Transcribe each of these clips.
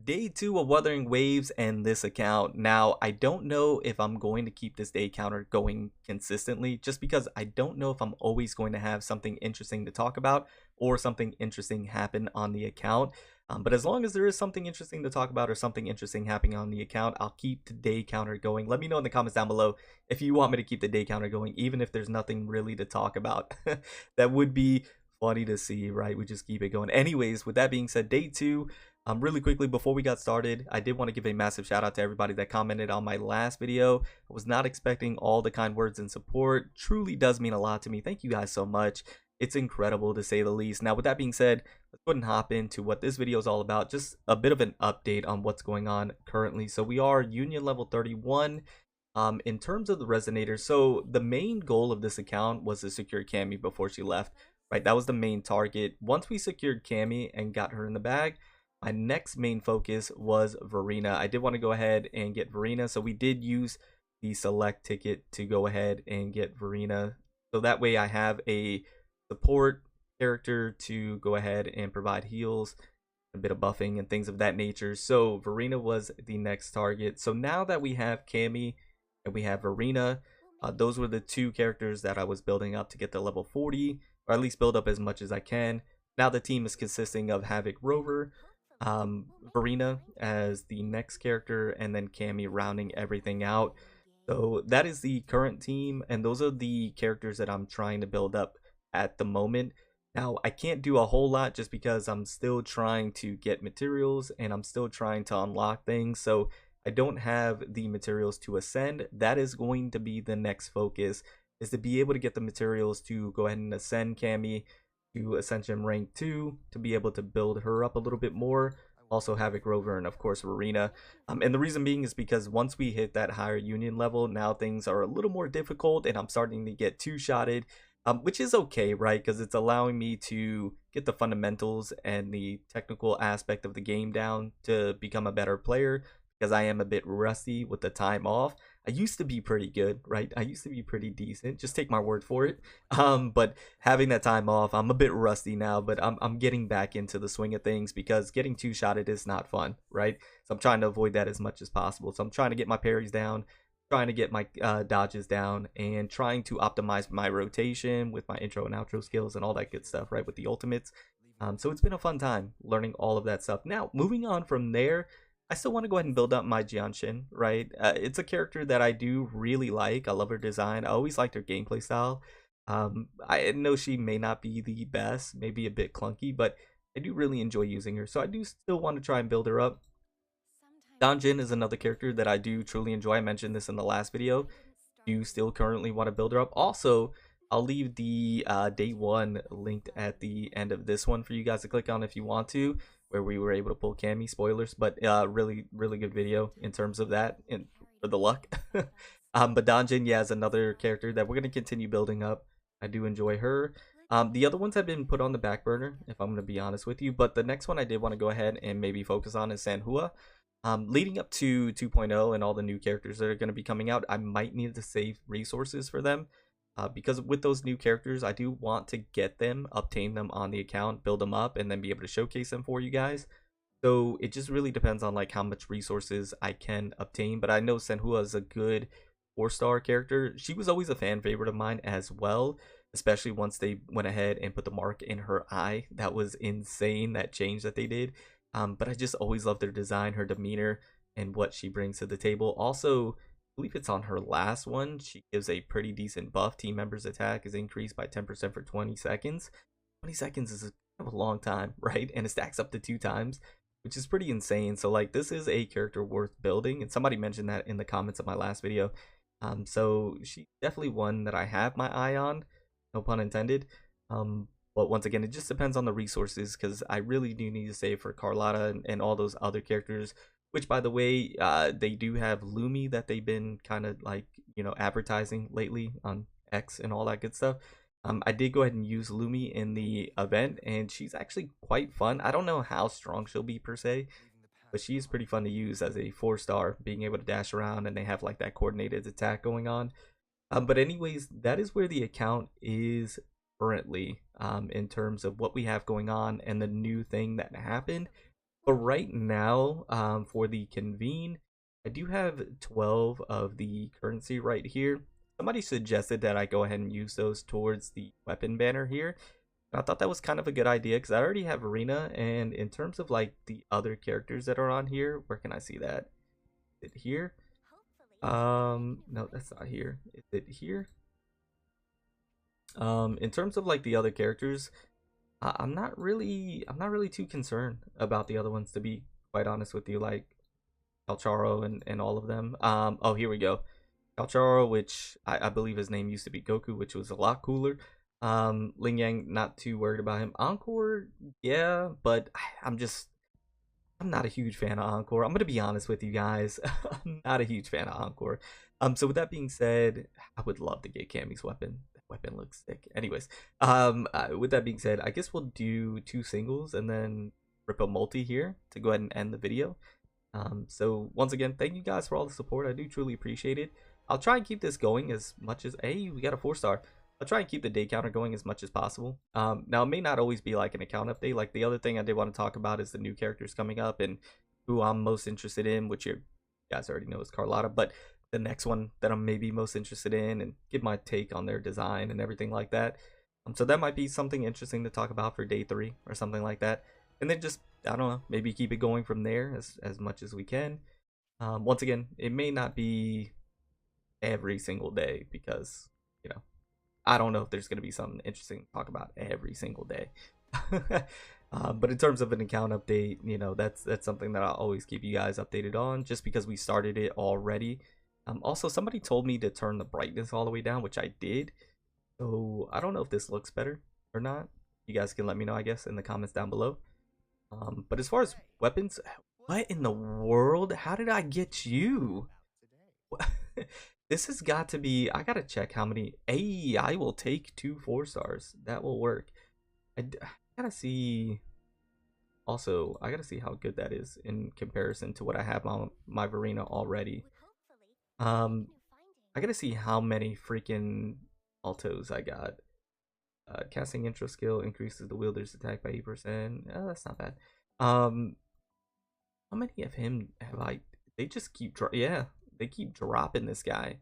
Day 2 of Wuthering Waves and this account. Now, I don't know if I'm going to keep this day counter going consistently, just because I don't know if I'm always going to have something interesting to talk about or something interesting happen on the account. But as long as there is something interesting to talk about or something interesting happening on the account, I'll keep the day counter going. Let me know in the comments down below if you want me to keep the day counter going, even if there's nothing really to talk about. That would be funny to see, right? We just keep it going. Anyways, with that being said, day 2. Really quickly, before we got started, I did want to give a massive shout out to everybody that commented on my last video. I was not expecting all the kind words and support. Truly does mean a lot to me. Thank you guys so much. It's incredible to say the least. Now, with that being said, let's go ahead and hop into what this video is all about. Just a bit of an update on what's going on currently. So we are Union level 31. In terms of the resonators, so the main goal of this account was to secure Cammy before she left, right? That was the main target. Once we secured Cammy and got her in the bag, my next main focus was Verena. I did want to go ahead and get Verena, so we did use the select ticket to go ahead and get Verena. So that way I have a support character to go ahead and provide heals, a bit of buffing and things of that nature. So Verena was the next target. So now that we have Cammy and we have Verena, those were the two characters that I was building up to get to level 40, or at least build up as much as I can. Now the team is consisting of Havoc Rover, Verena as the next character, and then Cammy rounding everything out. So that is the current team, and those are the characters that I'm trying to build up at the moment. Now, I can't do a whole lot just because I'm still trying to get materials and I'm still trying to unlock things. So I don't have the materials to ascend. That is going to be the next focus, is to be able to get the materials to go ahead and ascend Cammy to Ascension rank 2 to be able to build her up a little bit more. Also Havoc Rover and of course Verena. And the reason being is because once we hit that higher Union level, now things are a little more difficult and I'm starting to get two-shotted, which is okay, right? Because it's allowing me to get the fundamentals and the technical aspect of the game down to become a better player, because I am a bit rusty with the time off. I used to be pretty good, right? I used to be pretty decent. Just take my word for it. But having that time off, I'm a bit rusty now, but I'm getting back into the swing of things, because getting two-shotted is not fun, right? So I'm trying to avoid that as much as possible. So I'm trying to get my parries down, trying to get my dodges down, and trying to optimize my rotation with my intro and outro skills and all that good stuff, right? With the ultimates. So it's been a fun time learning all of that stuff. Now, moving on from there, I still want to go ahead and build up my Jianshin, right? It's a character that I do really like. I love her design. I always liked her gameplay style. I know she may not be the best, maybe a bit clunky, but I do really enjoy using her. So I do still want to try and build her up. Danjin is another character that I do truly enjoy. I mentioned this in the last video. Do still currently want to build her up. Also, I'll leave the day 1 linked at the end of this one for you guys to click on if you want to, where we were able to pull Cammy. Spoilers, but really good video in terms of that and for the luck. But Danjin, yeah, is another character that we're going to continue building up. I do enjoy her. The other ones have been put on the back burner, if I'm going to be honest with you, but the next one I did want to go ahead and maybe focus on is Sanhua. Leading up to 2.0 and all the new characters that are going to be coming out, I might need to save resources for them, because with those new characters, I do want to get them, obtain them on the account, build them up, and then be able to showcase them for you guys. So it just really depends on like how much resources I can obtain. But I know Senhua is a good 4-star character. She was always a fan favorite of mine as well, especially once they went ahead and put the mark in her eye. That was insane, that change that they did. But I just always love their design, her demeanor, and what she brings to the table. Also, I believe it's on her last one, she gives a pretty decent buff. Team members' attack is increased by 10% for 20 seconds. 20 seconds is a long time, right? And it stacks up to 2 times, which is pretty insane. So like, this is a character worth building, and somebody mentioned that in the comments of my last video. So she's definitely one that I have my eye on, no pun intended. But once again, it just depends on the resources, because I really do need to save for Carlotta and all those other characters, which, by the way, they do have Lumi that they've been kind of like, advertising lately on X and all that good stuff. I did go ahead and use Lumi in the event, and she's actually quite fun. I don't know how strong she'll be per se, but she's pretty fun to use as a 4-star, being able to dash around, and they have like that coordinated attack going on. But anyways, that is where the account is currently, in terms of what we have going on and the new thing that happened. But right now, for the Convene, I do have 12 of the currency right here. Somebody suggested that I go ahead and use those towards the weapon banner here. And I thought that was kind of a good idea because I already have Arena. And in terms of like the other characters that are on here, where can I see that? Is it here? No, that's not here. Is it here? In terms of like the other characters, I'm not really too concerned about the other ones, to be quite honest with you, like Calcharo and all of them. Oh, here we go. Calcharo, which I believe his name used to be Goku, which was a lot cooler. Ling Yang, not too worried about him. Encore, yeah, but I'm not a huge fan of Encore. I'm gonna be honest with you guys. I'm not a huge fan of Encore. So with that being said, I would love to get Cammy's weapon. That weapon looks sick. Anyways, with that being said, I guess we'll do 2 singles and then rip a multi here to go ahead and end the video. So once again, thank you guys for all the support. I do truly appreciate it. I'll try and keep this going as much as, hey, we got a 4-star. I'll try and keep the day counter going as much as possible. Now, it may not always be like an account update. Like the other thing I did want to talk about is the new characters coming up and who I'm most interested in, which you guys already know is Carlotta. But the next one that I'm maybe most interested in and give my take on their design and everything like that. So that might be something interesting to talk about for day 3 or something like that. And then just, I don't know, maybe keep it going from there as much as we can. Once again, it may not be every single day because, you know, I don't know if there's going to be something interesting to talk about every single day. But in terms of an account update, you know, that's something that I'll always keep you guys updated on just because we started it already. Also, somebody told me to turn the brightness all the way down, which I did. So I don't know if this looks better or not. You guys can let me know, I guess, in the comments down below. But as far as weapons, what in the world? How did I get you? This has got to be, I gotta check how many. Hey, I will take 2 4-stars. That will work. I gotta see. Also, I gotta see how good that is in comparison to what I have on my Verena already. I gotta see how many freaking altos I got. Casting intro skill increases the wielder's attack by 8%. That's not bad. How many of him have I? They just keep they keep dropping this guy.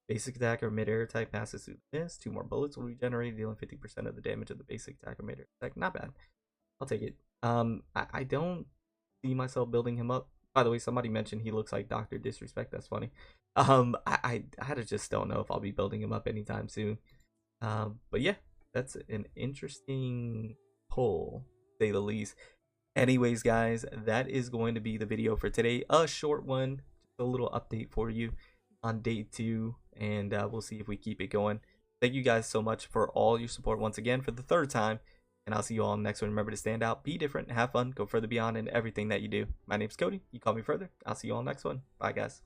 Basic attack or mid-air attack passes through this. 2 more bullets will regenerate, dealing 50% of the damage of the basic attack or mid-air attack. Not bad. I'll take it. I don't see myself building him up. By the way, somebody mentioned he looks like Dr. Disrespect. That's funny. I just don't know if I'll be building him up anytime soon. But yeah, that's an interesting pull, to say the least. Anyways, guys, that is going to be the video for today. A short one, just a little update for you on day 2, and we'll see if we keep it going. Thank you guys so much for all your support once again for the 3rd time, and I'll see you all in the next one. Remember to stand out, be different, have fun, go further beyond in everything that you do. My name's Cody. You call me further. I'll see you all next one. Bye, guys.